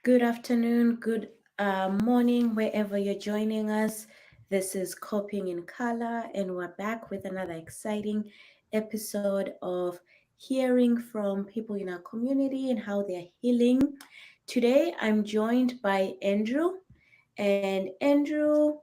Good afternoon, good morning, wherever you're joining us. This is Coping in Color, and we're back with another exciting episode of hearing from people in our community and how they're healing. Today, I'm joined by Andrew, and Andrew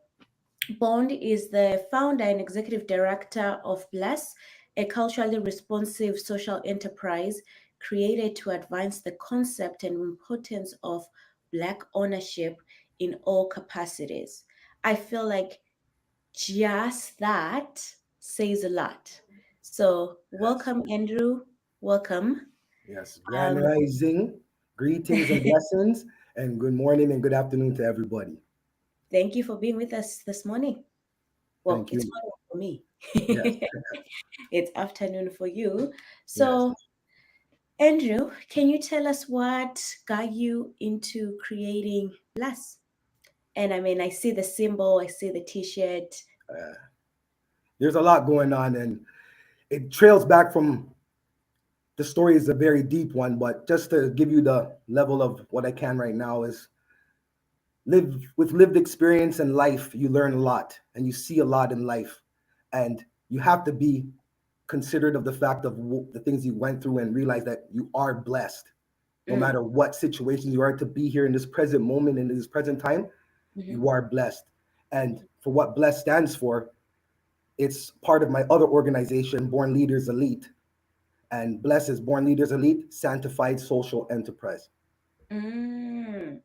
Bond is the founder and executive director of Bless, a culturally responsive social enterprise created to advance the concept and importance of Black ownership in all capacities. I feel like just that says a lot. So, Yes. welcome, Andrew. Welcome. Yes. Grand Um, Rising, greetings and blessings, and good morning and good afternoon to everybody. Thank you for being with us this morning. Well, Thank it's you. morning for me. Yes. It's afternoon for you. Yes. So, Andrew, can you tell us what got you into creating Bless? And I mean, I see the symbol, I see the t-shirt. Uh, there's a lot going on, and it trails back from the story is a very deep one, but just to give you the level of what I can right now is live with lived experience and life. You learn a lot, and you see a lot in life, and you have to be considerate of the fact of the things you went through and realize that you are blessed no Mm, matter what situation you are to be here in this present moment, in this present time, mhm. you are blessed. And for what blessed stands for, it's part of my other organization, Born Leaders Elite. And blessed is Born Leaders Elite, Sanctified Social Enterprise. Mm.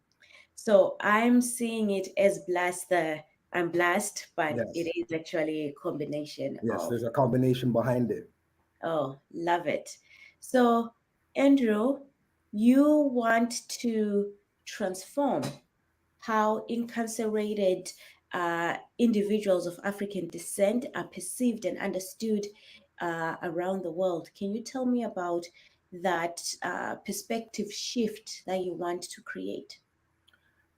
So I'm seeing it as blessed. I'm blessed, but it Yes, is actually a combination yes, of. there's a combination behind it. Oh, love it. So, Andrew, you want to transform how incarcerated individuals of African descent are perceived and understood around the world. Can you tell me about that perspective shift that you want to create?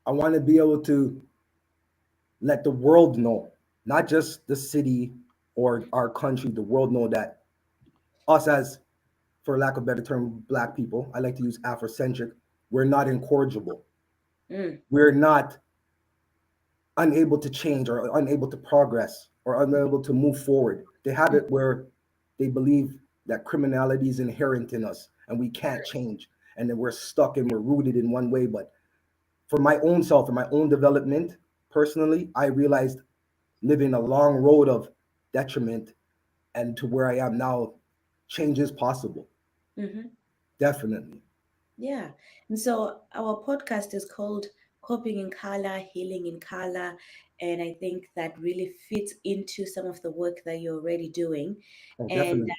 I want to be able to let the world know, not just the city or our country, the world know that us as, for lack of a better term, black people, I like to use Afrocentric, we're not incorrigible. Mm, We're not unable to change or unable to progress or unable to move forward. They have mm, it where they believe that criminality is inherent in us and we can't change and then we're stuck and we're rooted in one way. But for my own self and my own development, personally, I realized living a long road of detriment and to where I am now, change is possible. mhm. Definitely. Yeah. And so our podcast is called Coping in Color, Healing in Color. And I think that really fits into some of the work that you're already doing. Oh, And definitely.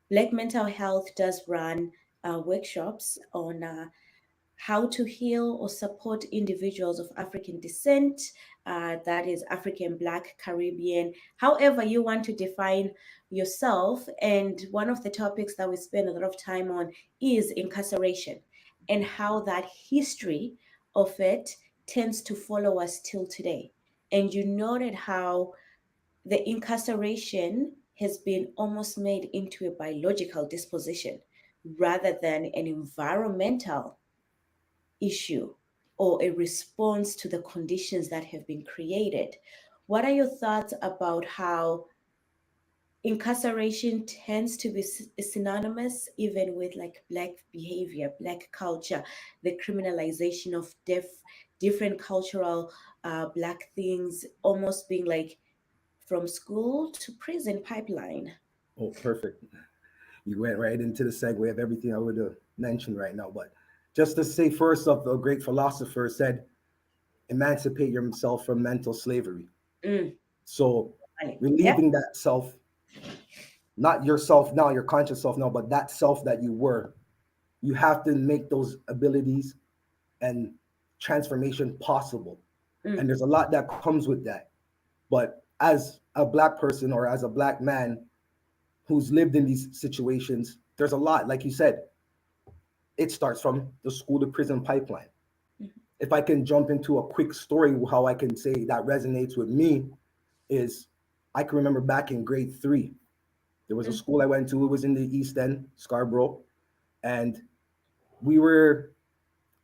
Black Mental Health does run workshops on how to heal or support individuals of African descent, that is African, Black, Caribbean, however you want to define yourself. And one of the topics that we spend a lot of time on is incarceration and how that history of it tends to follow us till today. And you noted how the incarceration has been almost made into a biological disposition rather than an environmental issue or a response to the conditions that have been created. What are your thoughts about how incarceration tends to be synonymous even with like Black behavior, Black culture, the criminalization of different cultural Black things, almost being like from school to prison pipeline? Oh, perfect. You went right into the segue of everything I would have mentioned right now. But just to say first of the great philosopher said, emancipate yourself from mental slavery. Mm, So right. Yep. relieving that self, not yourself now, your conscious self now, but that self that you were, you have to make those abilities and transformation possible. And Mm, there's a lot that comes with that. But as a black person or as a black man who's lived in these situations, there's a lot, like you said, it starts from the school to prison pipeline. mm, If I can jump into a quick story, how I can say that resonates with me is I can remember back in grade three, there was a mm, school I went to. It was in the East End, Scarborough, and we were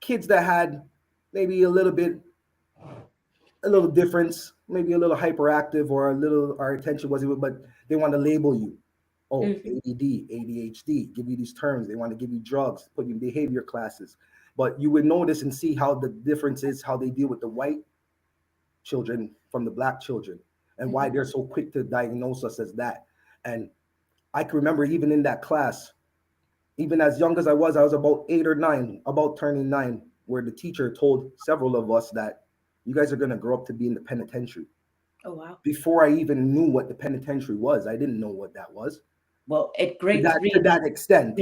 kids that had maybe a little difference, maybe a little hyperactive or a little our attention wasn't, but they want to label you. Oh, Mm-hmm. ADD, ADHD, give you these terms. They want to give you drugs, put you in behavior classes. But you would notice and see how the difference is how they deal with the white children from the black children and why Mm-hmm. they're so quick to diagnose us as that. And I can remember even in that class, even as young as I was about 8 or 9, about turning 9, where the teacher told several of us that you guys are going to grow up to be in the penitentiary. Oh wow. Before I even knew what the penitentiary was, I didn't know what that was. Well, at To grade that three, to that extent,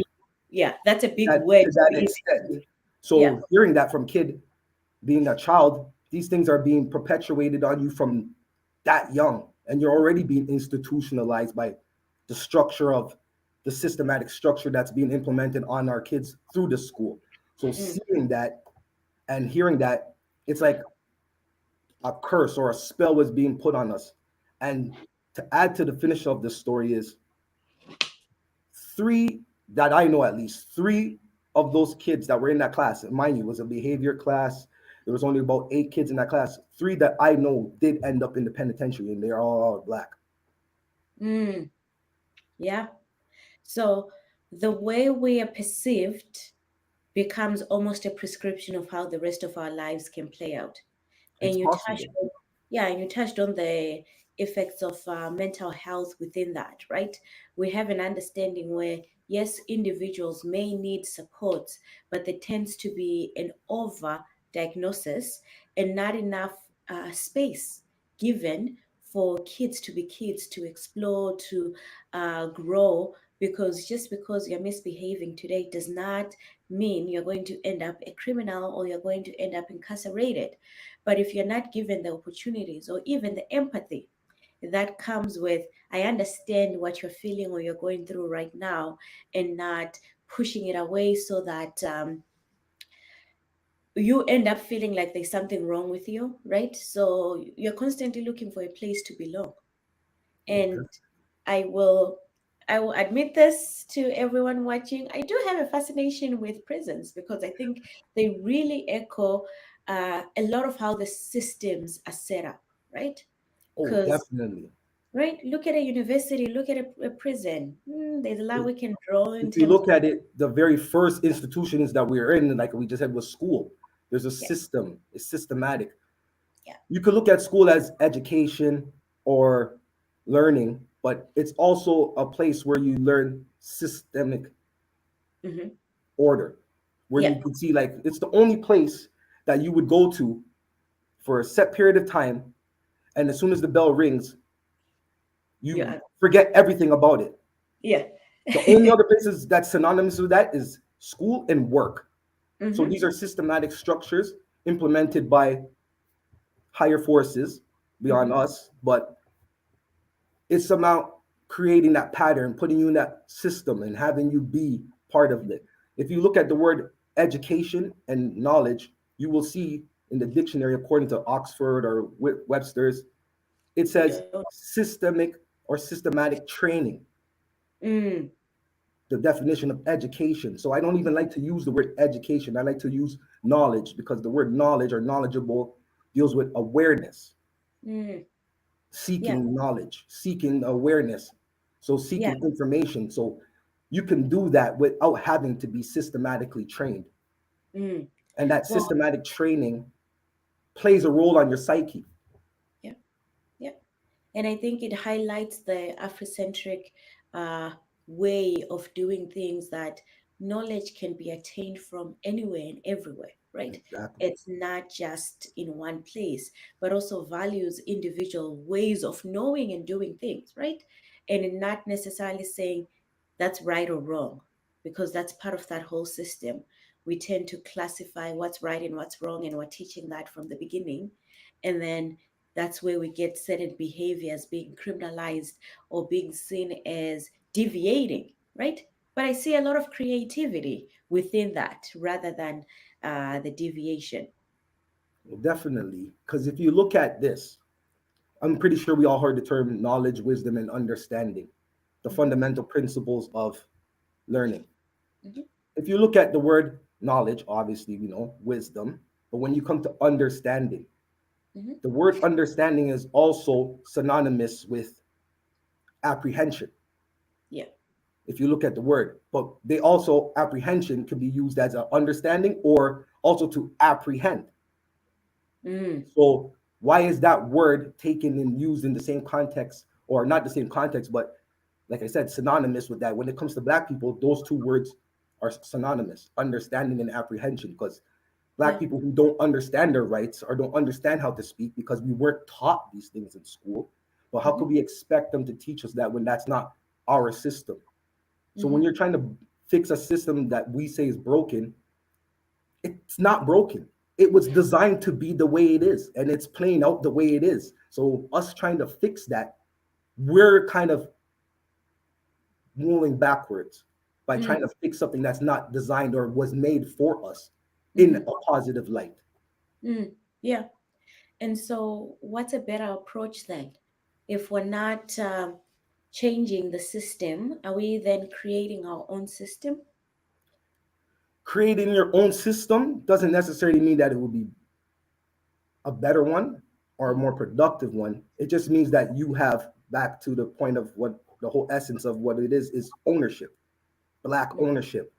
yeah, that's a big that word to to that be. extent. Yeah. So hearing that from kid being a child, these things are being perpetuated on you from that young, and you're already being institutionalized by the structure of the systematic structure that's being implemented on our kids through the school. So Mm. seeing that and hearing that, it's like a curse or a spell was being put on us. And to add to the finish of this story is three that I know, at least three of those kids that were in that class, and mind you, it was a behavior class. There was only about 8 kids in that class. Three that I know did end up in the penitentiary, and they're all black. Mm. Yeah. So the way we are perceived becomes almost a prescription of how the rest of our lives can play out. It's And you touched possible. on, yeah, and you touched on the effects of mental health within that, right? We have an understanding where yes, individuals may need support, but there tends to be an over diagnosis and not enough space given for kids to be kids, to explore, to grow, because just because you're misbehaving today does not mean you're going to end up a criminal or you're going to end up incarcerated. But if you're not given the opportunities or even the empathy that comes with, I understand what you're feeling or you're going through right now, and not pushing it away so that you end up feeling like there's something wrong with you, right? So you're constantly looking for a place to belong. And I will I will admit this to everyone watching. I do have a fascination with prisons because I think they really echo a lot of how the systems are set up, right? Oh, Because definitely. right, look at a university, look at a prison. There's a lot we can draw in If you terms look of at it, the very first institutions that we are in, like we just said, was school. There's a yeah, system. It's systematic. yeah, You could look at school as education or learning, but it's also a place where you learn systemic hmm, order, where yeah, you can see like it's the only place that you would go to for a set period of time, and as soon as the bell rings, you yeah, forget everything about it. yeah. The only other places that's synonymous with that is school and work. So Hmm. these are systematic structures implemented by higher forces beyond Hmm. us, but it's about creating that pattern, putting you in that system, and having you be part of it. If you look at the word education and knowledge, you will see in the dictionary, according to Oxford or Webster's, it says Don't. systemic or systematic training, Mm, the definition of education. So I don't even like to use the word education. I like to use knowledge because the word knowledge or knowledgeable deals with awareness, mm, yeah, seeking knowledge, seeking awareness, so yeah, seeking information. So you can do that without having to be systematically trained. mm. And that Well, systematic training plays a role on your psyche. yeah, yeah. And I think it highlights the Afrocentric uh, way of doing things, that knowledge can be attained from anywhere and everywhere, right? Exactly. It's not just in one place, but also values individual ways of knowing and doing things, right? And in not necessarily saying that's right or wrong, because that's part of that whole system. We tend to classify what's right and what's wrong, and we're teaching that from the beginning. And then that's where we get certain behaviors being criminalized or being seen as deviating, right? But I see a lot of creativity within that rather than the deviation. Well, definitely. Because if you look at this, I'm pretty sure we all heard the term knowledge, wisdom, and understanding, the Hmm. fundamental principles of learning. Hmm. If you look at the word knowledge, obviously, we know wisdom. But when you come to understanding, Mm-hmm. the word understanding is also synonymous with apprehension Yeah. if you look at the word. But they also, apprehension can be used as an understanding or also to apprehend. Mm. So why is that word taken and used in the same context, or not the same context, but like I said, synonymous with that? When it comes to black people, those two words are synonymous, understanding and apprehension, because black Yeah. people who don't understand their rights or don't understand how to speak because we weren't taught these things in school. But how Mm-hmm. could we expect them to teach us that when that's not our system? So when Mm-hmm. you're trying to fix a system that we say is broken, it's not broken. It was designed to be the way it is, and it's playing out the way it is. So us trying to fix that, we're kind of moving backwards by Mm. trying to fix something that's not designed or was made for us in Mm-hmm. a positive light. Mm. Yeah. And so, what's a better approach then? If we're not changing the system, are we then creating our own system? Creating your own system doesn't necessarily mean that it will be a better one or a Mm-hmm. more productive one. It just means that you have, back to the point of what the whole essence of what it is ownership, black ownership.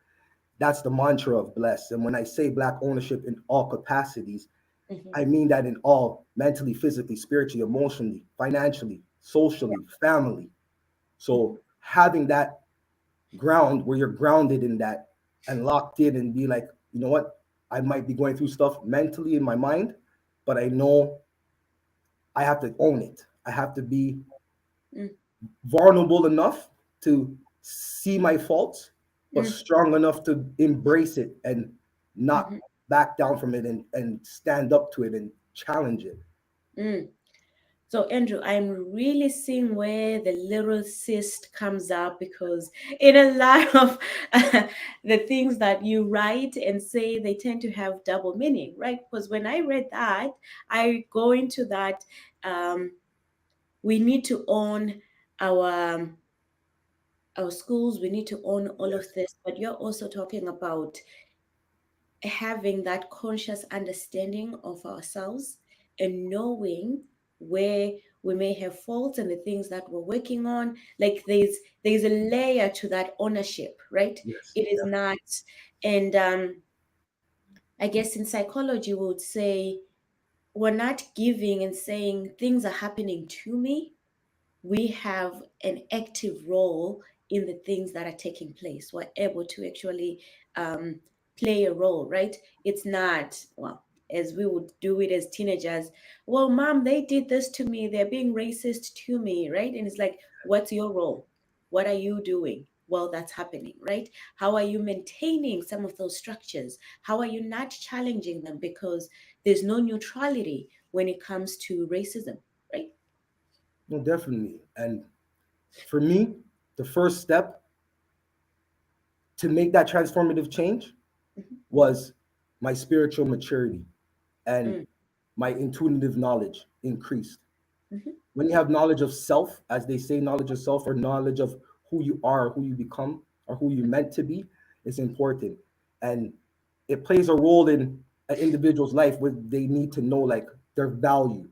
That's the mantra of Bless. And when I say black ownership in all capacities, Mm-hmm. I mean that in all: mentally, physically, spiritually, emotionally, financially, socially, family. Mm-hmm. So having that ground where you're grounded in that and locked in and be like, you know what? I might be going through stuff mentally in my mind, but I know I have to own it. I have to be vulnerable enough to see my faults, but Mm-hmm. strong enough to embrace it and not Mm-hmm. back down from it, and stand up to it and challenge it. Mm. So, Andrew, I'm really seeing where the little cyst comes up, because in a lot of the things that you write and say, they tend to have double meaning, right? Because when I read that, I go into that, um, we need to own our our schools, we need to own all of Yes. this, but you're also talking about having that conscious understanding of ourselves and knowing where we may have faults and the things that we're working on. Like there's a layer to that ownership, right? Yes. It is Definitely. not. And I guess in psychology we would say, we're not giving and saying things are happening to me, we have an active role in the things that are taking place. We're able to actually um, play a role, right? It's not, well, as we would do it as teenagers, well, mom, they did this to me, they're being racist to me, right? And it's like, what's your role? What are you doing? Well, that's happening, right? How are you maintaining some of those structures? How are you not challenging them? Because there's no neutrality when it comes to racism, right? No, definitely. And for me, the first step to make that transformative change Mhm. was my spiritual maturity and Mm. my intuitive knowledge increased. Mhm. When you have knowledge of self, as they say, knowledge of self, or knowledge of who you are, who you become, or who you're meant to be, is important. And it plays a role in an individual's life where they need to know like their value,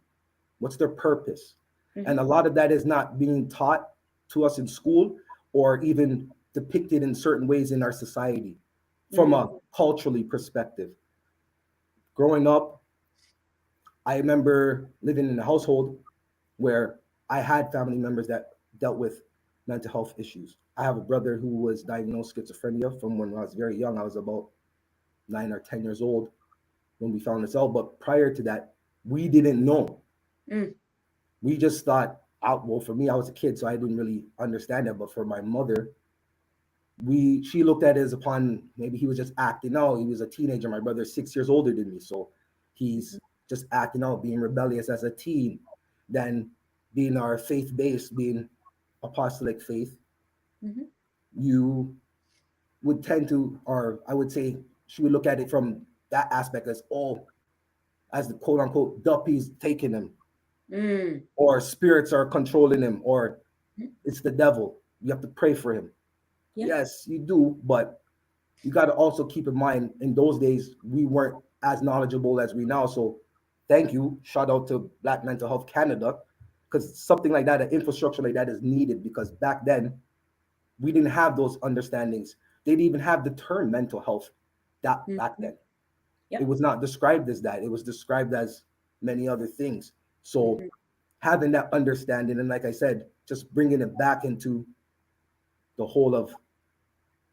what's their purpose. And a Mhm. lot of that is not being taught to us in school or even depicted in certain ways in our society from Mm. a culturally perspective. Growing up, I remember living in a household where I had family members that dealt with mental health issues. I have a brother who was diagnosed schizophrenia from when I was very young. I was about 9 or 10 years old when we found this out. But prior to that, we didn't know. Mm. We just thought out. Well, for me, I was a kid, so I didn't really understand it. But for my mother, she looked at it as upon maybe he was just acting out. He was a teenager. My brother's 6 years older than me, so he's just acting out, being rebellious as a teen. Then being our faith based, being apostolic faith, Mhm. you would tend to, or I would say, she would look at it from that aspect as, oh, as the quote unquote duppies taking him, Mm. or spirits are controlling him, or Mhm. it's the devil. You have to pray for him. Yeah. Yes, you do, but you got to also keep in mind in those days we weren't. as knowledgeable as we now. So thank you. Shout out to Black Mental Health Canada, because something like that, an infrastructure like that is needed, because back then we didn't have those understandings. They didn't even have the term mental health that back Mm-hmm. then. It Yep. was not described as that. It was described as many other things. So Mm-hmm. having that understanding, and like I said, just bringing it back into the whole of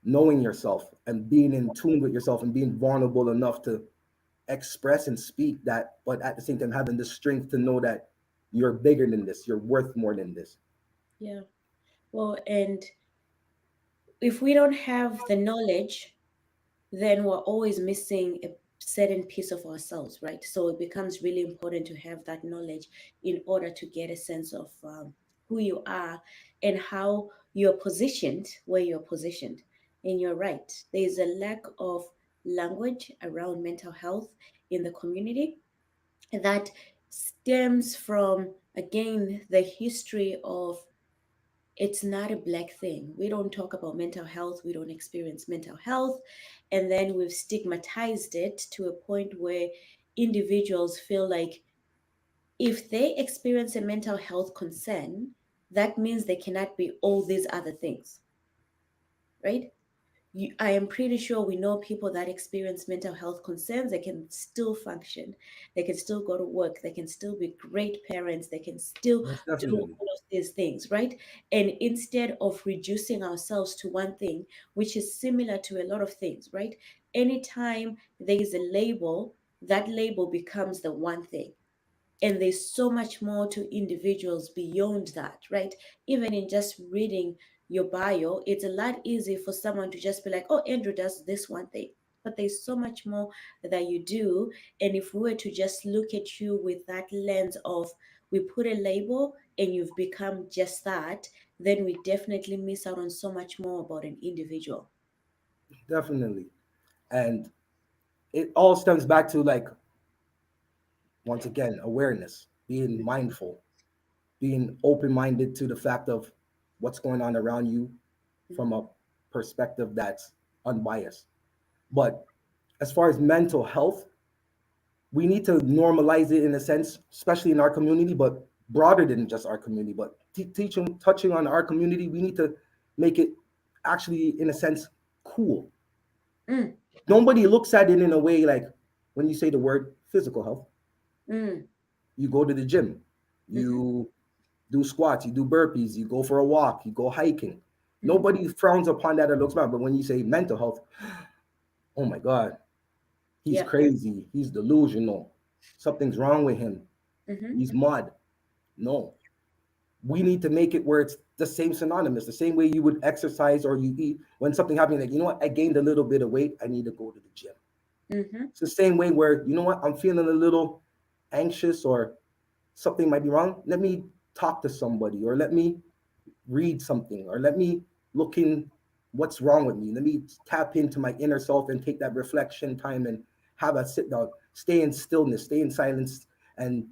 knowing yourself and being in tune with yourself and being vulnerable enough to express and speak that, but at the same time having the strength to know that you're bigger than this, you're worth more than this. Yeah. Well, and if we don't have the knowledge, then we're always missing a certain piece of ourselves, right? So it becomes really important to have that knowledge in order to get a sense of who you are and how you're positioned where you're positioned. And you're right, there's a lack of language around mental health in the community that stems from, again, the history of it's not a black thing. We don't talk about mental health. We don't experience mental health. And then we've stigmatized it to a point where individuals feel like if they experience a mental health concern, that means they cannot be all these other things, right? I am pretty sure we know people that experience mental health concerns. They can still function. They can still go to work. They can still be great parents. They can still Most do definitely. all of these things, right? And instead of reducing ourselves to one thing, which is similar to a lot of things, right? Anytime there is a label, that label becomes the one thing, and there's so much more to individuals beyond that, right? Even in just reading your bio, it's a lot easier for someone to just be like, oh, Andrew does this one thing, but there's so much more that you do. And if we were to just look at you with that lens of we put a label and you've become just that, then we definitely miss out on so much more about an individual. Definitely. And it all stems back to, like, once again, awareness, being mindful, being open minded to the fact of what's going on around you from a Mhm. perspective that's unbiased. But as far as mental health, we need to normalize it in a sense, especially in our community, but broader than just our community. But teaching, touching on our community, we need to make it actually, in a sense, cool. Mm, Nobody looks at it in a way like, when you say the word physical health, mm, you go to the gym, mhm, you do squats, you do burpees, you go for a walk, you go hiking. mhm. Nobody frowns upon that or looks bad. But when you say mental health, oh my God, he's Yeah. crazy, he's delusional, something's wrong with him, Mhm, he's mud. No, we need to make it where it's the same synonymous, the same way you would exercise or you eat. When something happens, like, you know what, I gained a little bit of weight, I need to go to the gym. mhm, It's the same way where, you know what, I'm feeling a little anxious or something might be wrong. Let me talk to somebody, or let me read something, or let me look in what's wrong with me. Let me tap into my inner self and take that reflection time and have a sit down, stay in stillness, stay in silence, and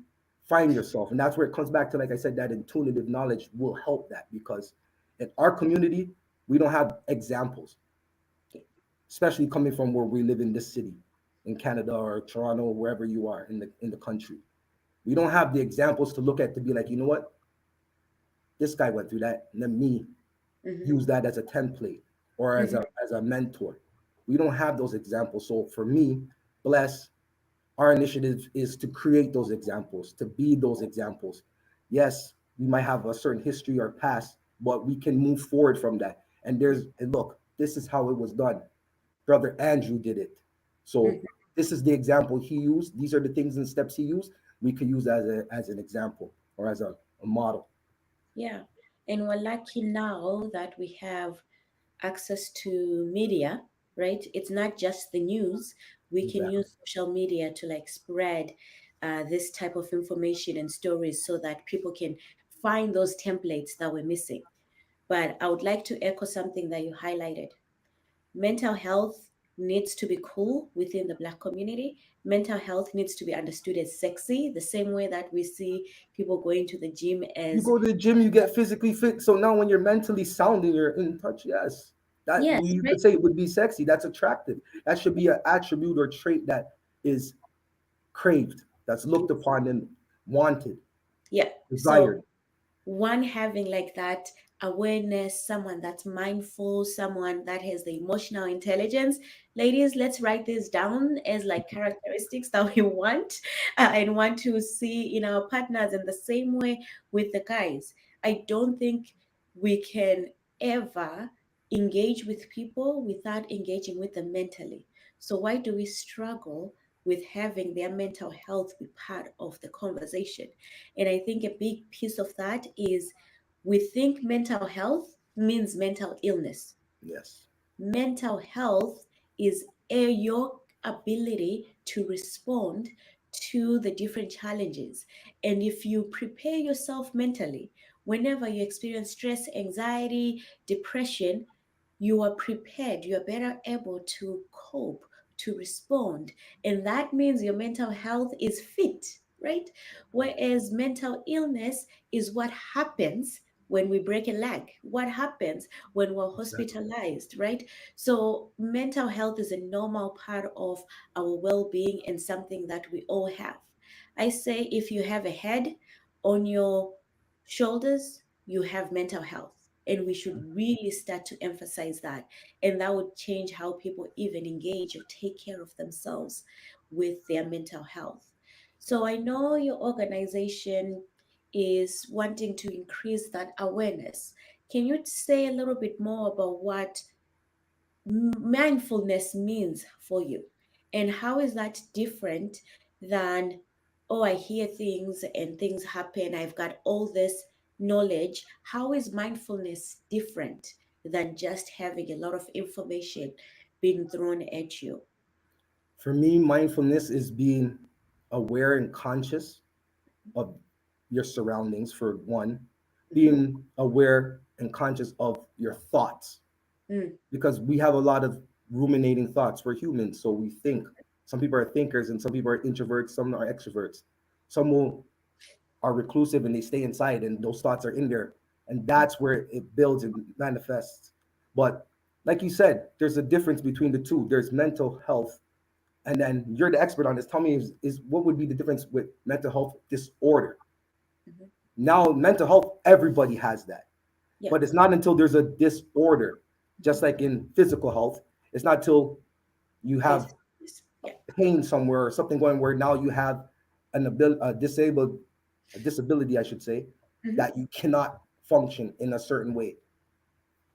find yourself. And that's where it comes back to, like I said, that intuitive knowledge will help that, because in our community, we don't have examples, especially coming from where we live in this city, in Canada or Toronto, or wherever you are in the country. We don't have the examples to look at to be like, you know what, this guy went through that. Let me mhm, use that as a template or mhm. as a mentor. We don't have those examples. So for me, bless, our initiative is to create those examples, to be those examples. Yes, we might have a certain history or past, but we can move forward from that. And look, this is how it was done. Brother Andrew did it. So Mhm. this is the example he used. These are the things and steps he used. We could use as an example or as a model. Yeah. And we're lucky now that we have access to media, right? It's not just the news. We can Exactly. use social media to like spread this type of information and stories so that people can find those templates that we're missing. But I would like to echo something that you highlighted. Mental health needs to be cool within the Black community. Mental health needs to be understood as sexy, the same way that we see people going to the gym You as, go to the gym, you get physically fit. So now when you're mentally sound and you're in touch, yes, that yes, you right? could say it would be sexy. That's attractive. That should be an attribute or trait that is craved, that's looked Yes. upon and wanted, Yeah. desired. So one having like that awareness, someone that's mindful, someone that has the emotional intelligence. Ladies, let's write this down as like characteristics that we want and want to see in our partners. In the same way with the guys, I don't think we can ever engage with people without engaging with them mentally. So why do we struggle with having their mental health be part of the conversation? And I think a big piece of that is we think mental health means mental illness. Yes. Mental health is your ability to respond to the different challenges. And if you prepare yourself mentally, whenever you experience stress, anxiety, depression, you are prepared, you are better able to cope, to respond. And that means your mental health is fit, right? Whereas mental illness is what happens when we break a leg, what happens when we're Exactly. hospitalized, right? So, mental health is a normal part of our well being and something that we all have. I say if you have a head on your shoulders, you have mental health. And we should really start to emphasize that. And that would change how people even engage or take care of themselves with their mental health. So, I know your organization is wanting to increase that awareness. Can you say a little bit more about what mindfulness means for you? And how is that different than, oh, I hear things and things happen, I've got all this knowledge? How is mindfulness different than just having a lot of information being thrown at you? For me, mindfulness is being aware and conscious of your surroundings, for one, Mhm. being aware and conscious of your thoughts, Mm, because we have a lot of ruminating thoughts. We're humans, so we think. Some people are thinkers and some people are introverts, some are extroverts. Some will are reclusive and they stay inside and those thoughts are in there. And that's where it builds and manifests. But like you said, there's a difference between the two. There's mental health, and then you're the expert on this. Tell me, is what would be the difference with mental health disorder? mhm. Now, mental health, everybody has that, Yeah. but it's not until there's a disorder, just Mhm. like in physical health. It's not till you There's have this. Yeah. pain somewhere or something going where now you have a disability, I should say, Mhm. that you cannot function in a certain way.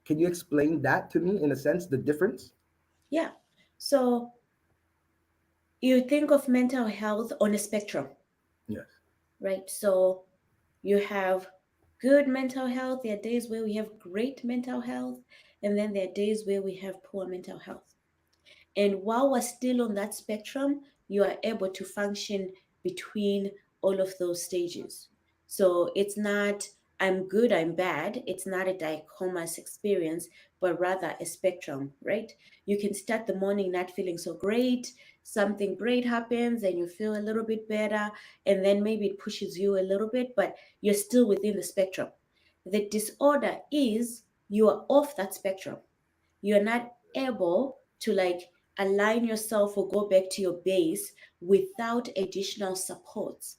Can you explain that to me in a sense, the difference? Yeah. So you think of mental health on a spectrum, Yes. right? So you have good mental health. There are days where we have great mental health, and then there are days where we have poor mental health. And while we're still on that spectrum, you are able to function between all of those stages. So it's not, I'm good, I'm bad. It's not a dichotomous experience, but rather a spectrum, right? You can start the morning not feeling so great. Something great happens and you feel a little bit better. And then maybe it pushes you a little bit, but you're still within the spectrum. The disorder is you are off that spectrum. You're not able to like align yourself or go back to your base without additional supports.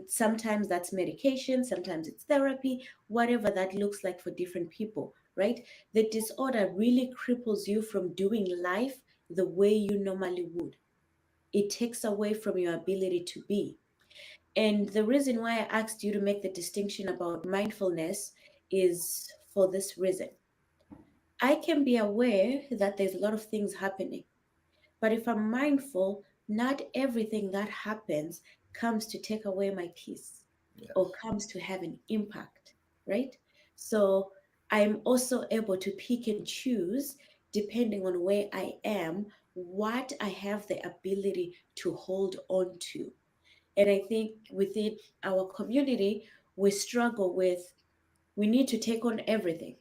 Sometimes that's medication, sometimes it's therapy, whatever that looks like for different people, right? The disorder really cripples you from doing life the way you normally would. It takes away from your ability to be. And the reason why I asked you to make the distinction about mindfulness is for this reason. I can be aware that there's a lot of things happening, but if I'm mindful, not everything that happens comes to take away my peace or Yes. comes to have an impact, right? So I'm also able to pick and choose depending on where I am, what I have the ability to hold on to. And I think within our community, we struggle with we need to take on everything,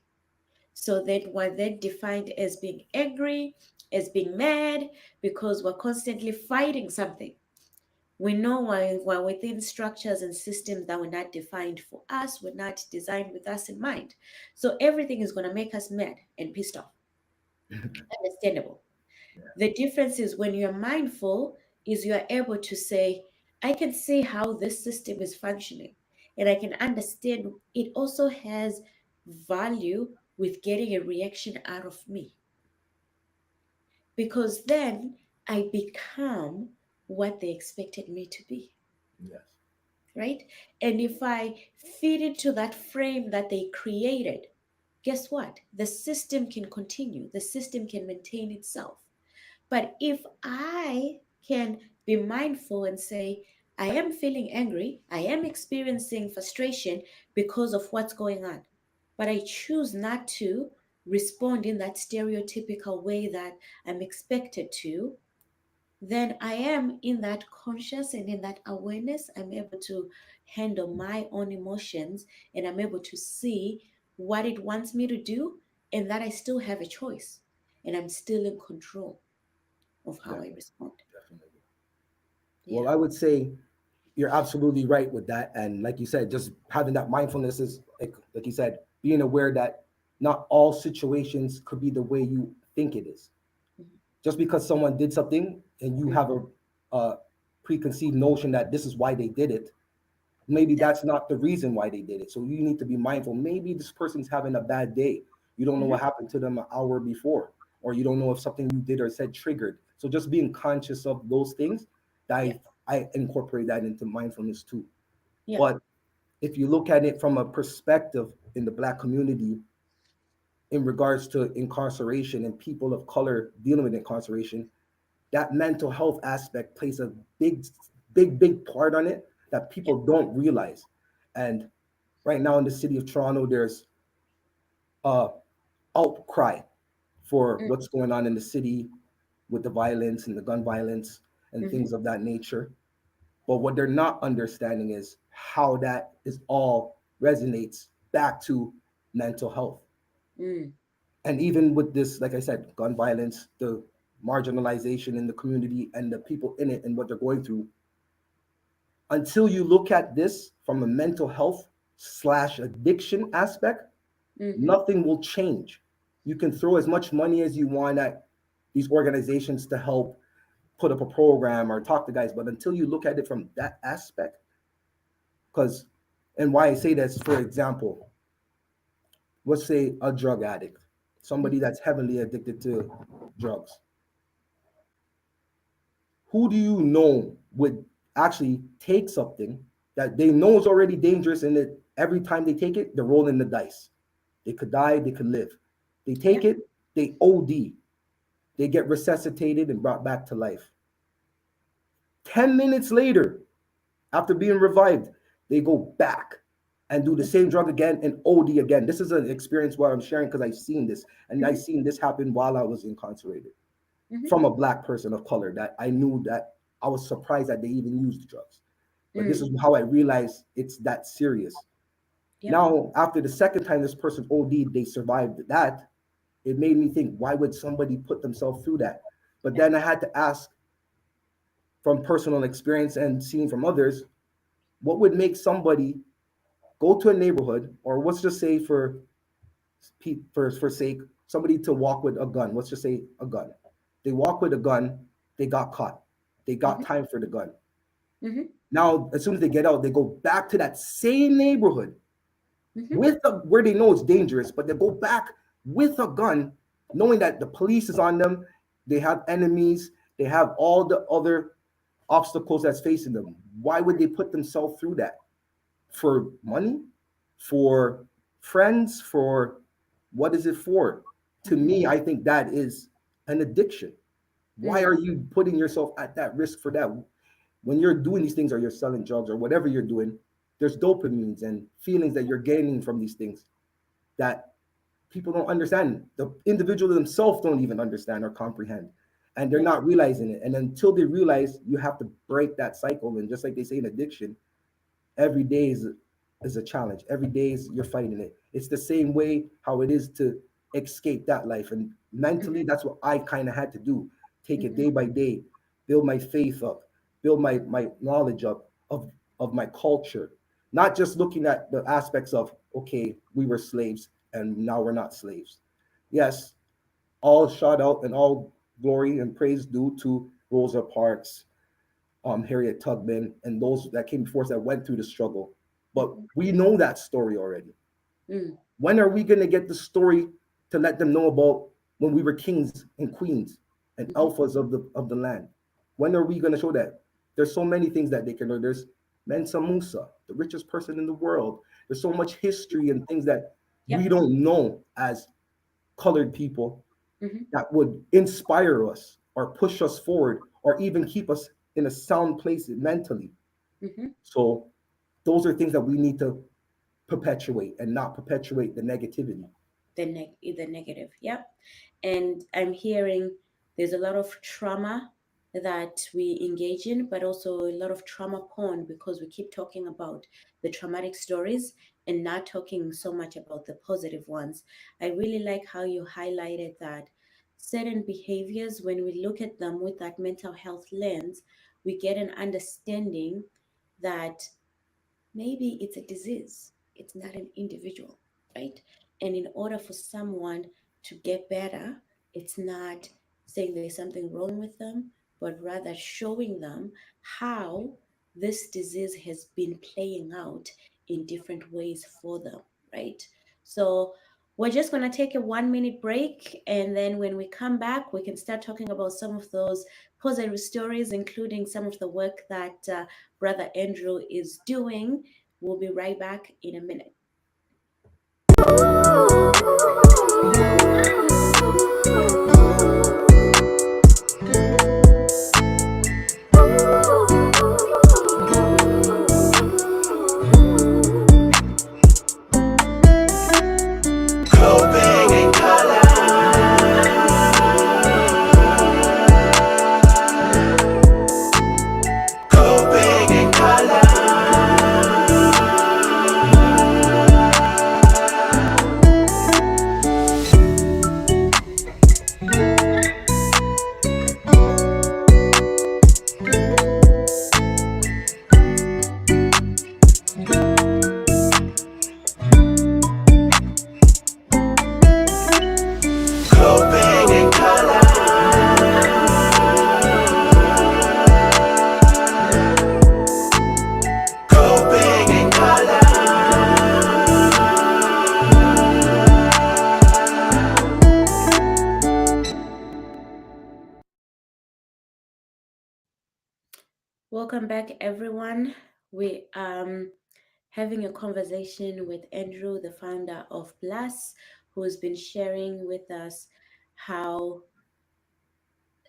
so that we're then defined as being angry, as being mad, because we're constantly fighting something. We know why we're within structures and systems that were not defined for us, were not designed with us in mind. So everything is going to make us mad and pissed off. Understandable. The difference is when you're mindful, is you are able to say, I can see how this system is functioning, and I can understand it also has value with getting a reaction out of me. Because then I become what they expected me to be, Yes. right? And if I fit into that frame that they created, guess what? The system can continue, the system can maintain itself. But if I can be mindful and say, I am feeling angry, I am experiencing frustration because of what's going on, but I choose not to respond in that stereotypical way that I'm expected to, then I am in that conscious and in that awareness. I'm able to handle my own emotions, and I'm able to see what it wants me to do, and that I still have a choice and I'm still in control of how I Definitely. respond. Definitely. Yeah. Well, I would say you're absolutely right with that. And like you said, just having that mindfulness is like you said, being aware that not all situations could be the way you think it is. Mhm. Just because someone did something and you have a preconceived notion that this is why they did it, maybe That. that's not the reason why they did it. So you need to be mindful. Maybe this person's having a bad day. You don't know Mhm. what happened to them an hour before, or you don't know if something you did or said triggered. So just being conscious of those things, that Yeah. I incorporate that into mindfulness too. Yeah. But if you look at it from a perspective in the Black community in regards to incarceration and people of color dealing with incarceration, that mental health aspect plays a big part on it that Yeah. people don't realize. And right now in the city of Toronto, there's a outcry for Mm. what's going on in the city with the violence and the gun violence and Mhm. things of that nature. But what they're not understanding is how that is all resonates back to mental health. Mm. And even with this, like I said, gun violence, the marginalization in the community and the people in it and what they're going through, until you look at this from a mental health slash addiction aspect, Mhm. nothing will change. You can throw as much money as you want at these organizations to help put up a program or talk to guys, but until you look at it from that aspect, because, and why I say this, for example, let's say a drug addict, somebody Mhm. that's heavily addicted to drugs. Who do you know would actually take something that they know is already dangerous and that every time they take it, they're rolling the dice? They could die, they could live. They Yeah. take it, they OD, they get resuscitated and brought back to life. 10 minutes later, after being revived, they go back and do the same drug again and OD again. This is an experience where I'm sharing because I've seen this, and I've Mhm. seen this happen while I was incarcerated Mhm. from a Black person of color that I knew that I was surprised that they even used the drugs. But this Mm. is how I realized it's that serious. Yep. Now, after the second time this person OD'd, they survived that. It made me think, why would somebody put themselves through that? But Yeah. then I had to ask from personal experience and seeing from others, what would make somebody go to a neighborhood, or let's just say for sake, somebody to walk with a gun. Let's just say a gun. They walk with a gun, they got caught. They got Mhm. time for the gun. Mhm. Now, as soon as they get out, they go back to that same neighborhood Mhm. with where they know it's dangerous, but they go back with a gun, knowing that the police is on them. They have enemies. They have all the other obstacles that's facing them. Why would they put themselves through that? For money? For friends? For what is it for? To Mhm. me, I think that is an addiction. Why Mm. are you putting yourself at that risk for that? When you're doing these things or you're selling drugs or whatever you're doing, there's dopamines and feelings that you're gaining from these things that people don't understand. The individual themselves don't even understand or comprehend. And they're Yeah. not realizing it. And until they realize, you have to break that cycle. And just like they say in addiction, every day is a challenge. Every day is you're fighting it. It's the same way how it is to escape that life. And mentally, Mhm. that's what I kind of had to do. Take it Mhm. day by day, build my faith up, build my knowledge up of my culture. Not just looking at the aspects of, okay, we were slaves and now we're not slaves. Yes, all shout out and all glory and praise due to Rosa Parks, Harriet Tubman, and those that came before us that went through the struggle. But Mhm. we know that story already. Mm. When are we going to get the story to let them know about when we were kings and queens and Mhm. alphas of the land? When are we going to show that? There's so many things that they can learn. There's Mensa Musa, the richest person in the world. There's so much history and things that we Yep. don't know as colored people Mhm. that would inspire us or push us forward or even keep us in a sound place mentally. Mhm. So those are things that we need to perpetuate and not perpetuate the negativity. The negative. Yep. And I'm hearing there's a lot of trauma that we engage in, but also a lot of trauma porn because we keep talking about the traumatic stories and not talking so much about the positive ones. I really like how you highlighted that certain behaviors, when we look at them with that mental health lens, we get an understanding that maybe it's a disease, it's not an individual, right? And in order for someone to get better, it's not saying there's something wrong with them, but rather showing them how this disease has been playing out in different ways for them, right? So we're just going to take a 1 minute break. And then when we come back, we can start talking about some of those positive stories, including some of the work that Brother Andrew is doing. We'll be right back in a minute. Welcome back, everyone. We having a conversation with Andrew, the founder of Blast, who has been sharing with us how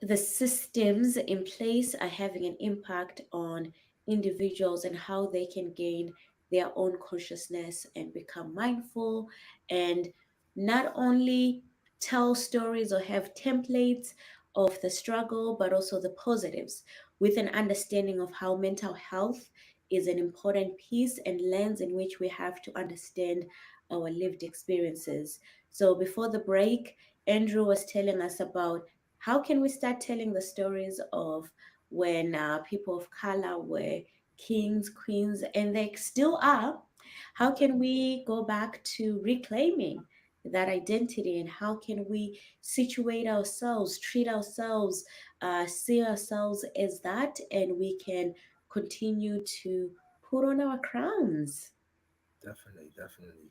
the systems in place are having an impact on individuals and how they can gain their own consciousness and become mindful and not only tell stories or have templates of the struggle, but also the positives with an understanding of how mental health is an important piece and lens in which we have to understand our lived experiences. So before the break, Andrew was telling us about how can we start telling the stories of when people of color were kings, queens, and they still are? How can we go back to reclaiming that identity, and how can we situate ourselves, treat ourselves, see ourselves as that, and we can continue to put on our crowns? Definitely, definitely.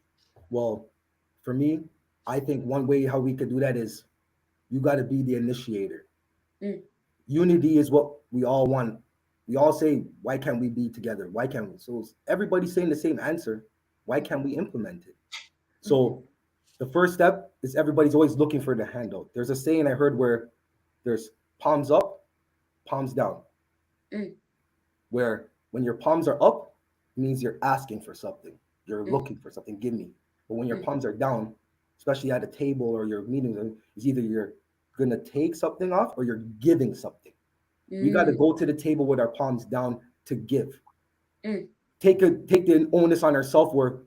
Well, for me, I think one way how we could do that is you got to be the initiator. Mm, Unity is what we all want. We all say, why can't we be together? Why can't we? So everybody's saying the same answer. Why can't we implement it? mhm, So the first step is everybody's always looking for the handout. There's a saying I heard where there's palms up, palms down. mm, Where when your palms are up, it means you're asking for something. You're mm, looking for something. Give me. But when your mm, palms are down, especially at a table or your meetings, it's either you're gonna take something off or you're giving something. We got to mm, go to the table with our palms down to give. mm, Take the onus on ourselves where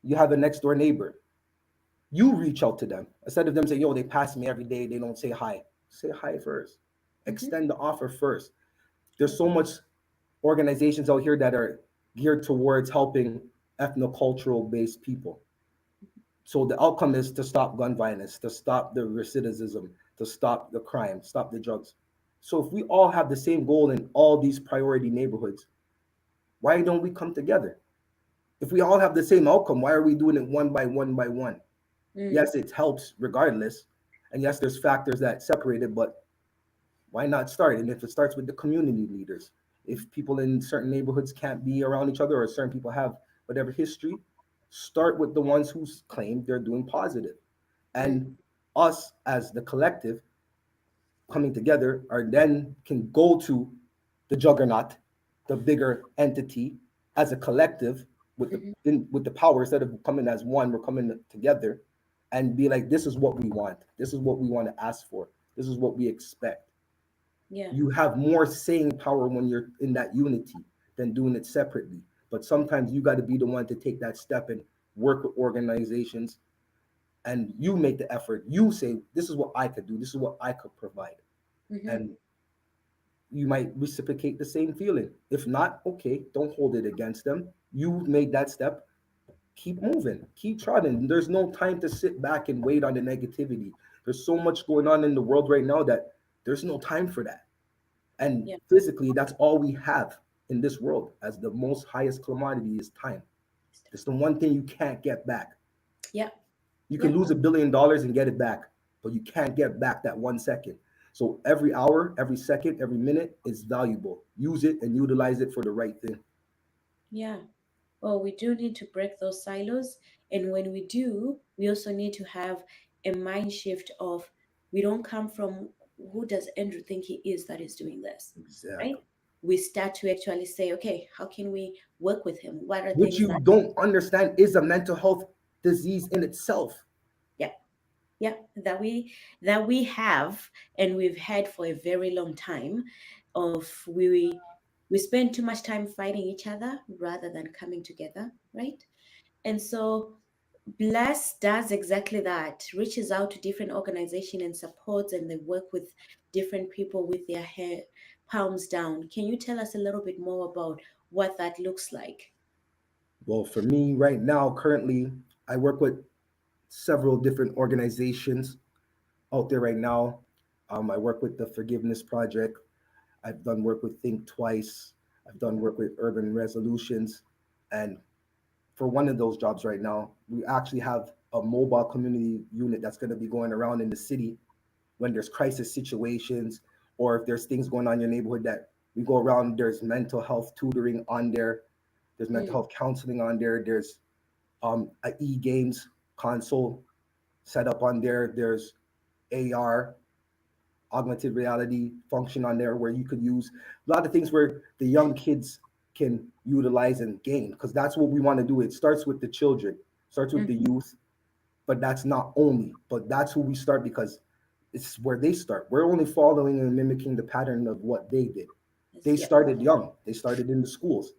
you have a next door neighbor. You reach out to them instead of them saying, "Yo, they pass me every day. They don't say hi." Say hi first. mhm. Extend the offer first. There's so much organizations out here that are geared towards helping ethnocultural based people. So the outcome is to stop gun violence, to stop the recidivism, to stop the crime, stop the drugs. So if we all have the same goal in all these priority neighborhoods, why don't we come together? If we all have the same outcome, why are we doing it one by one by one? Mm, Yes, it helps regardless. And yes, there's factors that separate it, but why not start? And if it starts with the community leaders, if people in certain neighborhoods can't be around each other or certain people have whatever history, start with the ones who claim they're doing positive. mm, And us as the collective coming together are then can go to the juggernaut, the bigger entity as a collective with mhm. with the power. Instead of coming as one, we're coming together and be like, this is what we want. This is what we want to ask for. This is what we expect. Yeah. You have more saying power when you're in that unity than doing it separately. But sometimes you got to be the one to take that step and work with organizations, and you make the effort. You say, this is what I could do. This is what I could provide. Hmm. And you might reciprocate the same feeling. If not, okay, don't hold it against them. You made that step. Keep moving, keep trotting. There's no time to sit back and wait on the negativity. There's so much going on in the world right now that there's no time for that. And Yeah. physically, that's all we have in this world as the most highest commodity is time. It's the one thing you can't get back. Yeah. You can Yeah. lose $1 billion and get it back, but you can't get back that 1 second. So every hour, every second, every minute is valuable. Use it and utilize it for the right thing. Yeah. Well, we do need to break those silos. And when we do, we also need to have a mind shift of we don't come from who does Andrew think he is that is doing this, right? Exactly. We start to actually say, okay, how can we work with him? What are Which things you that, don't understand is a mental health disease in itself. yeah, yeah, that we have and we've had for a very long time of we spend too much time fighting each other rather than coming together, right? And so Bless does exactly that, reaches out to different organizations and supports, and they work with different people with their hair palms down. Can you tell us a little bit more about what that looks like? Well, for me right now, currently, I work with several different organizations out there right now. I work with the Forgiveness Project. I've done work with Think Twice. I've done work with Urban Resolutions. And for one of those jobs right now, we actually have a mobile community unit that's going to be going around in the city when there's crisis situations or if there's things going on in your neighborhood that we go around. There's mental health tutoring on there. There's mental Mm, health counseling on there. There's a e-games console set up on there. There's AR, augmented reality function on there where you could use a lot of things where the young kids can utilize and gain because that's what we want to do. It starts with the children, starts with mm, the youth, but that's not only, but that's who we start because it's where they start. We're only following and mimicking the pattern of what they did. yes, They yeah. started young, they started in the schools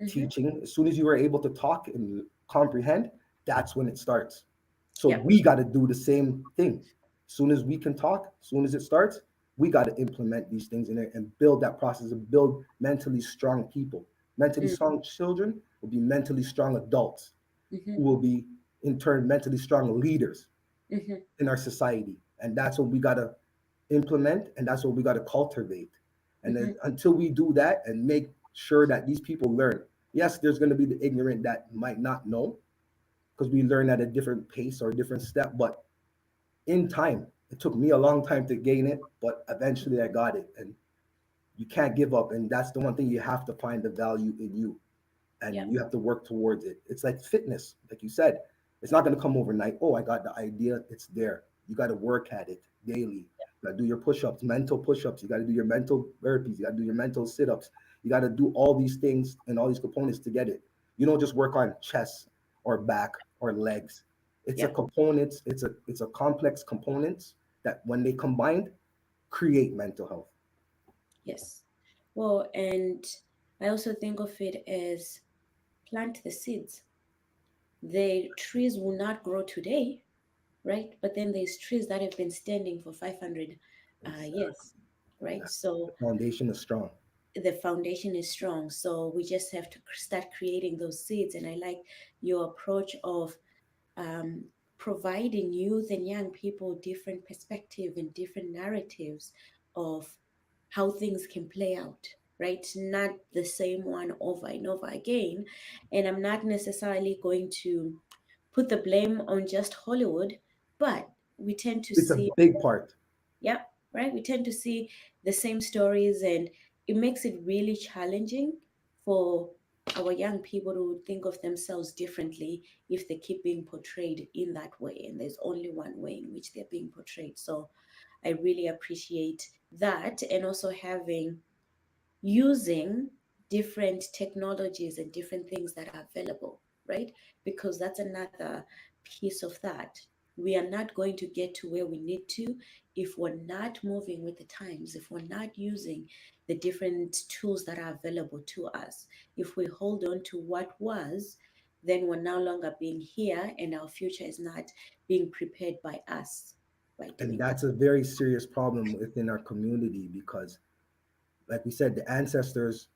Mm-hmm. teaching. As soon as you are able to talk and comprehend, that's when it starts. So Yeah. we got to do the same thing. As soon as we can talk, as soon as it starts, we got to implement these things in there and build that process and build mentally strong people. Mentally Mm, strong children will be mentally strong adults mm-hmm. who will be in turn mentally strong leaders Mm-hmm. in our society. And that's what we got to implement and that's what we got to cultivate. And Mm-hmm. then until we do that and make sure that these people learn, yes, there's going to be the ignorant that might not know because we learn at a different pace or a different step. But in time, it took me a long time to gain it, but eventually I got it. And you can't give up. And that's the one thing you have to find the value in you Yeah. and you have to work towards it. It's like fitness, like you said. It's not going to come overnight. Oh, I got the idea. It's there. You got to work at it daily. You got to do your push-ups, mental push-ups. You got to do your mental burpees. You got to do your mental sit-ups. You got to do all these things and all these components to get it. You don't just work on chest or back or legs. It's a Yeah. components. It's a complex components that when they combined create mental health. Yes. Well, and I also think of it as plant the seeds. The trees will not grow today, right? But then there's trees that have been standing for 500 Exactly. years, right? The So foundation is strong. the foundation is strong. So we just have to start creating those seeds. And I like your approach of um, providing youth and young people different perspective and different narratives of how things can play out, right? Not the same one over and over again. And I'm not necessarily going to put the blame on just Hollywood, but we tend to It's a see, big part. yeah, right? We tend to see the same stories, and it makes it really challenging for our young people to think of themselves differently if they keep being portrayed in that way. And there's only one way in which they're being portrayed. So I really appreciate that. And also having using different technologies and different things that are available, right? Because that's another piece of that. We are not going to get to where we need to if we're not moving with the times, if we're not using the different tools that are available to us. If we hold on to what was, then we're no longer being here, and our future is not being prepared by us by And doing that. that's a very serious problem within our community because, like we said, the ancestors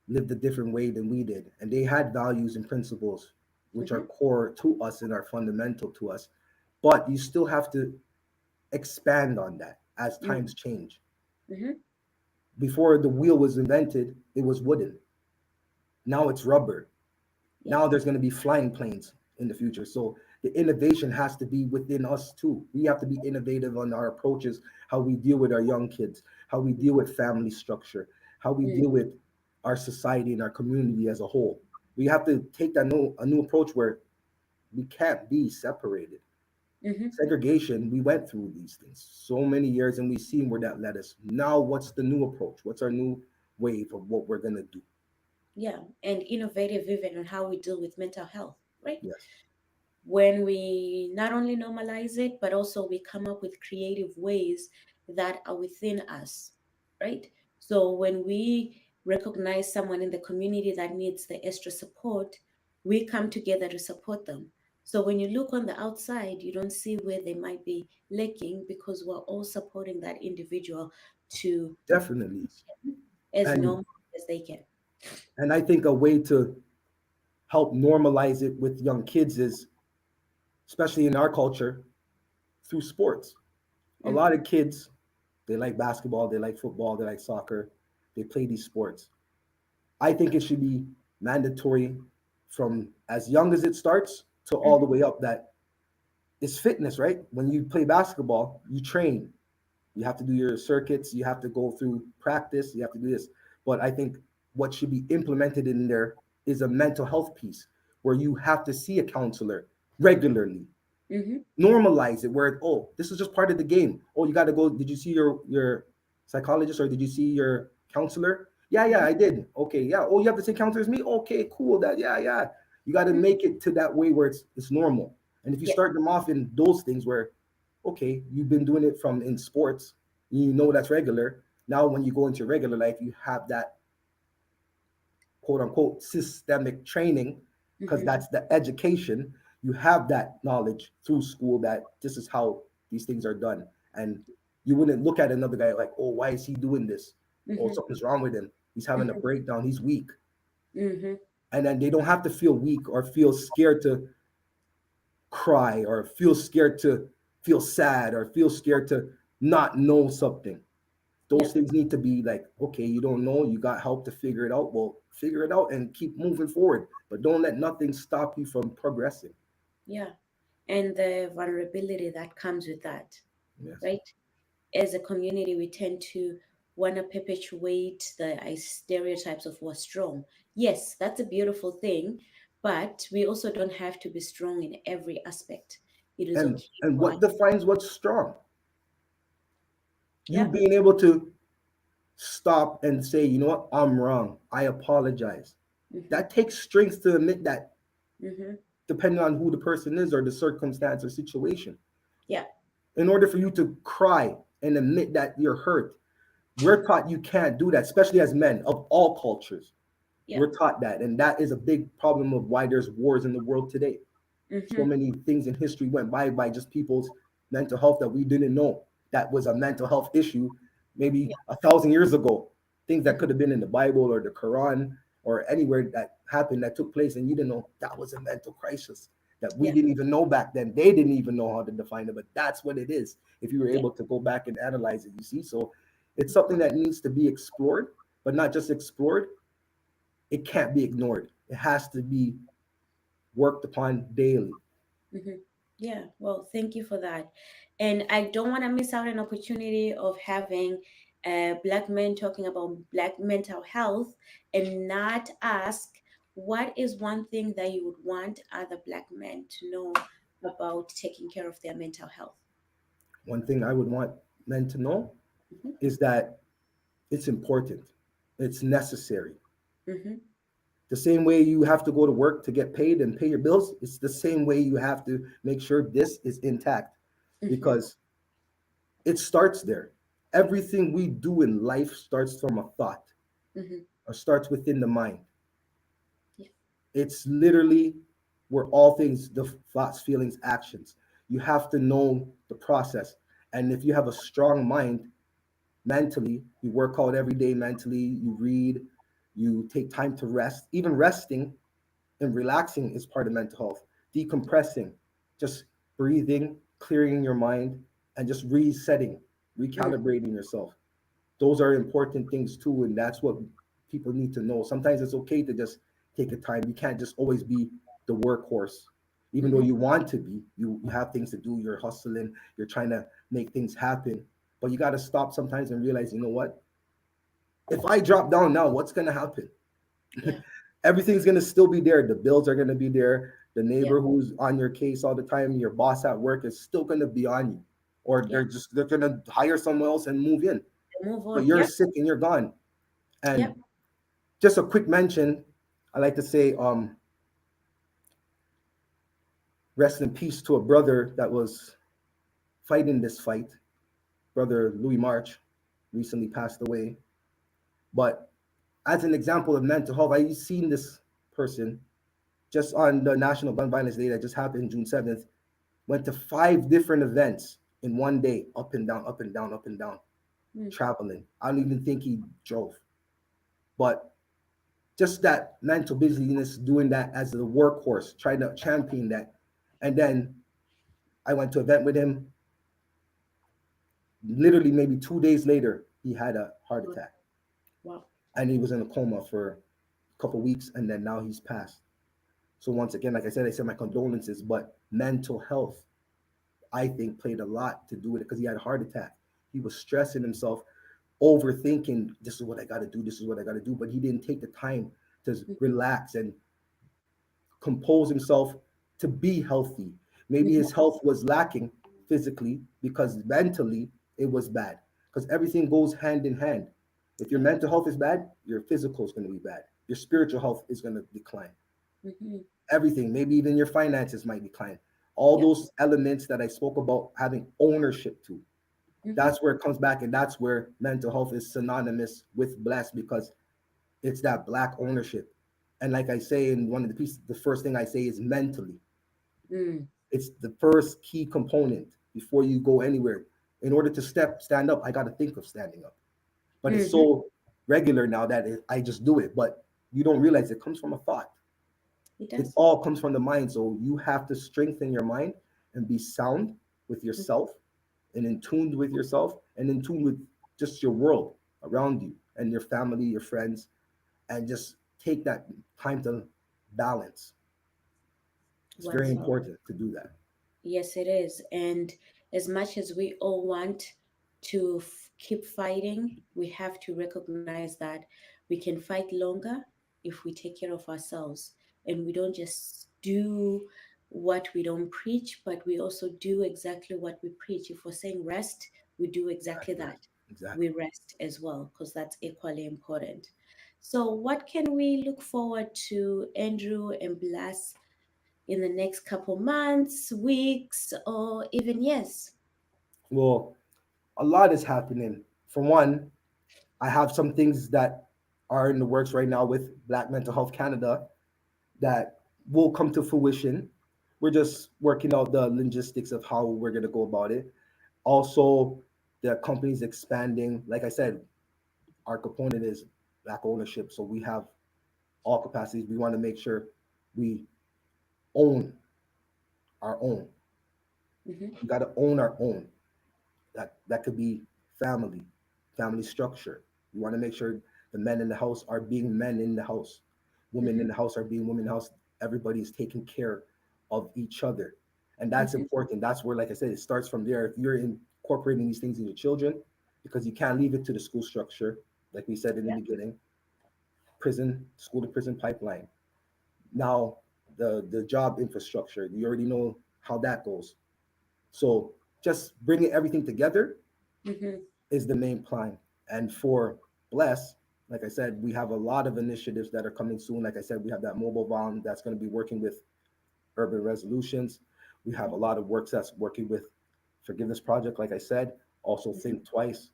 lived a different way than we did. And they had values and principles which are Mm-hmm, core to us and are fundamental to us. But you still have to expand on that as times change. mm-hmm, Before the wheel was invented, it was wooden. Now it's rubber. yeah. Now there's going to be flying planes in the future. So the innovation has to be within us too. We have to be innovative on our approaches, how we deal with our young kids, how we deal with family structure, how we Mm-hmm, deal with our society and our community as a whole. We have to take a new approach where we can't be separated. mm-hmm. Segregation, we went through these things so many years and we've seen where that led us. Now, what's the new approach? What's our new wave of what we're going to do? Yeah, and innovative even on how we deal with mental health, right? Yes, When we not only normalize it, but also we come up with creative ways that are within us, right? So when we recognize someone in the community that needs the extra support, we come together to support them. So when you look on the outside, you don't see where they might be lacking because we're all supporting that individual to definitely. as And normal as they can. I think a way to help normalize it with young kids is, especially in our culture, through sports. A Mm, lot of kids, they like basketball, they like football, they like soccer, they play these sports. I think it should be mandatory from as young as it starts to all the mhm, way up that it's fitness, right? When you play basketball, you train. You have to do your circuits, you have to go through practice, you have to do this. But I think what should be implemented in there is a mental health piece where you have to see a counselor regularly, mhm, normalize it where oh, this is just part of the game. Oh, you got to go. Did you see your psychologist or did you see your counselor? Yeah, yeah, mhm, I did. Okay, yeah. Oh, you have the same counselor as me. Okay, cool. That yeah, yeah. You got to mhm. make it to that way where it's normal. And if you Yeah. start them off in those things where okay, you've been doing it from in sports, you know that's regular. Now when you go into regular life, you have that quote unquote systemic training because Mhm. that's the education. You have that knowledge through school that this is how these things are done. And you wouldn't look at another guy like, oh, why is he doing this? Oh, Mhm. something's wrong with him. He's having a Mhm. breakdown. He's weak. Mhm. And then they don't have to feel weak or feel scared to cry or feel scared to feel sad or feel scared to not know something. Those Yep. things need to be like, okay, you don't know, you got help to figure it out. Well, figure it out and keep moving forward. But don't let nothing stop you from progressing. Yeah. And the vulnerability that comes with that, Yes. right? As a community, we tend to want to perpetuate the stereotypes of what's strong. Yes, that's a beautiful thing, but we also don't have to be strong in every aspect. It is okay And for us. what defines what's strong? You Yeah. being able to stop and say, you know what, I'm wrong. I apologize. Mm-hmm. That takes strength to admit that, Mm-hmm. depending on who the person is or the circumstance or situation. Yeah. In order for you to cry and admit that you're hurt, we're taught you can't do that, especially as men of all cultures. Yeah. We're taught that. And that is a big problem of why there's wars in the world today. So Mm-hmm. many things in history went by just people's mental health that we didn't know that was a mental health issue maybe Yeah. 1,000 years ago. Things that Mm-hmm. could have been in the Bible or the Quran or anywhere that happened that took place, and you didn't know that was a mental crisis that we Yeah. didn't even know back then. They didn't even know how to define it, but that's what it is. If you were Yeah. able to go back and analyze it, you see. So It's something that needs to be explored, but not just explored. It can't be ignored. It has to be worked upon daily. Hmm. Yeah, well, thank you for that. And I don't want to miss out an opportunity of having Black men talking about Black mental health and not ask what is one thing that you would want other Black men to know about taking care of their mental health. One thing I would want men to know Hmm. is that it's important, it's necessary. Hmm. The same way you have to go to work to get paid and pay your bills, it's the same way you have to make sure this is intact, Hmm. because it starts there. Everything we do in life starts from a thought Hmm. or starts within the mind. Yeah. It's literally where all things, the thoughts, feelings, actions. You have to know the process. And if you have a strong mind mentally, you work out every day mentally, you read, you take time to rest. Even resting and relaxing is part of mental health. Decompressing, just breathing, clearing your mind, and just resetting, Mm. recalibrating yourself. Those are important things too, and that's what people need to know. Sometimes it's okay to just take a time. You can't just always be the workhorse, even though Hmm. you want to be. You have things to do. You're hustling. You're trying to make things happen, but you got to stop sometimes and realize, you know what? If I drop down now, what's gonna happen? Yeah. Everything's gonna still be there. The bills are gonna be there. The Yeah. neighbor who's on your case all the time, your boss at work is still gonna be on you, or Yeah. they're gonna hire someone else and move in. Move But on. you're Yep. sick and you're gone. Yep. And just a quick mention, I like to say, rest in peace to a brother that was fighting this fight. Brother Louis March recently passed away. But as an example of mental health, I've seen this person just on the National Gun Violence Day that just happened June 7th, went to 5 different events in one day, up and down, up and down, up and down, Mm. traveling. I don't even think he drove. But just that mental busyness, doing that as the workhorse, trying to champion that. And then I went to an event with him. Literally, maybe 2 days later, he had a heart Wow. attack, Wow. and he was in a coma for a couple weeks, and then now he's passed. So once again, like I said my condolences, but mental health, I think, played a lot to do with it because he had a heart attack. He was stressing himself, overthinking, this is what I got to do, this is what I got to do, but he didn't take the time to relax and compose himself to be healthy. Maybe Mm-hmm. his health was lacking physically because mentally it was bad. Because everything goes hand in hand. If your Yeah. mental health is bad, your physical is going to be bad. Your spiritual health is going to decline. Mm-hmm. Everything, maybe even your finances might decline. All Yeah. those elements that I spoke about having ownership to, Mm-hmm. that's where it comes back. And that's where mental health is synonymous with blessed, because it's that black ownership. And like I say in one of the pieces, the first thing I say is mentally. Mm. It's the first key component before you go anywhere. In order to stand up, I got to think of standing up. But it's Mm-hmm. so regular now that I just do it. But you don't realize it comes from a thought. It It does. all comes from the mind. So you have to strengthen your mind and be sound with Mm-hmm. yourself and in tune with yourself and in tune with just your world around you and your family, your friends, and just take that time to balance. It's very Oneself. important to do that. Yes, it is. And as much as we all want to keep fighting, we have to recognize that we can fight longer if we take care of ourselves. And we don't just do what we don't preach, but we also do exactly what we preach. If we're saying rest, we do exactly Exactly. that. We Exactly. rest as well, because that's equally important. So, what can we look forward to, Andrew and Blas, in the next couple months, weeks, or even years? Well, a lot is happening. For one, I have some things that are in the works right now with Black Mental Health Canada that will come to fruition. We're just working out the logistics of how we're going to go about it. Also, the company's expanding. Like I said, our component is Black ownership. So we have all capacities. We want to make sure we own our own. Hmm. We got to own our own. That could be family, family structure. You want to make sure the men in the house are being men in the house, women in Mm-hmm. the house are being women in the house. Everybody is taking care of each other, and that's Mm-hmm. important. That's where, like I said, it starts from there. If you're incorporating these things in your children, because you can't leave it to the school structure, like we said in the Yeah. beginning, prison, school to prison pipeline. Now, the job infrastructure, you already know how that goes. So just bringing everything together Mm-hmm. is the main plan. And for Bless, like I said, we have a lot of initiatives that are coming soon. Like I said, we have that mobile van that's going to be working with urban resolutions. We have a lot of works that's working with Forgiveness Project, like I said. Also, Mm-hmm. Think Twice.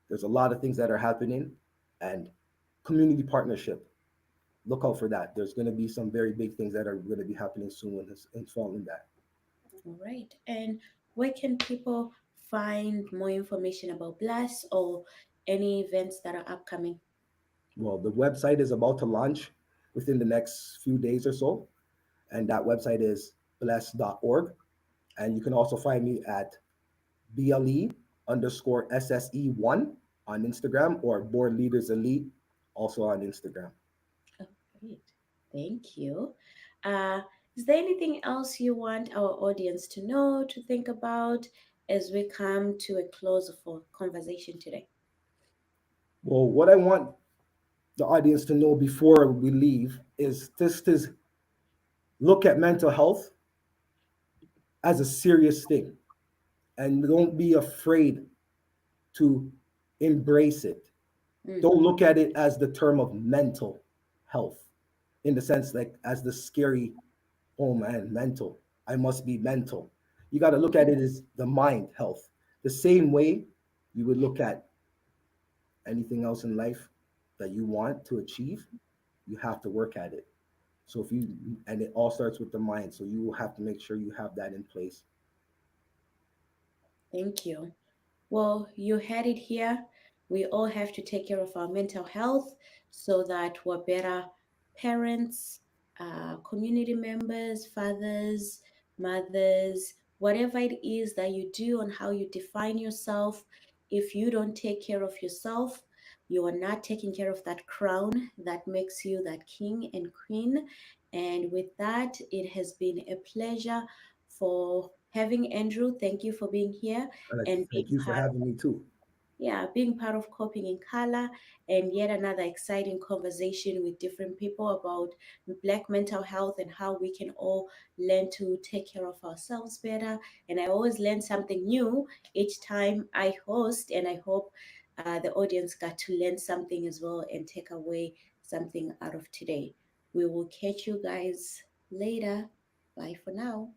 There's a lot of things that are happening, and community partnership. Look out for that. There's going to be some very big things that are going to be happening soon in following that. All right. And where can people find more information about Blast or any events that are upcoming? Well, the website is about to launch within the next few days or so, and that website is bless.org. And you can also find me at BLE underscore SSE1 on Instagram, or Board Leaders Elite also on Instagram. Oh, great. Thank you. Uh, is there anything else you want our audience to know, to think about as we come to a close of our conversation today? Well, what I want the audience to know before we leave is just to look at mental health as a serious thing, and don't be afraid to embrace it. Don't Mm-hmm. look at it as the term of mental health in the sense like as the scary, oh man, mental. I must be mental. You got to look at Mm-hmm. it as the mind health. The same way you would look at anything else in life that you want to achieve, you have to work at it. So if you, and it all starts with the mind. So you will have to make sure you have that in place. Thank you. Well, you had it here. We all have to take care of our mental health so that we're better parents, community members, fathers, mothers, whatever it is that you do and how you define yourself. If you don't take care of yourself, you are not taking care of that crown that makes you that king and queen. And with that, it has been a pleasure for having Andrew. Thank you for being here I'd like to and being thank you for part, having me too. yeah, being part of Coping in Color, and yet another exciting conversation with different people about Black mental health and how we can all learn to take care of ourselves better. And I always learn something new each time I host, and I hope the audience got to learn something as well and take away something out of today. We will catch you guys later. Bye for now.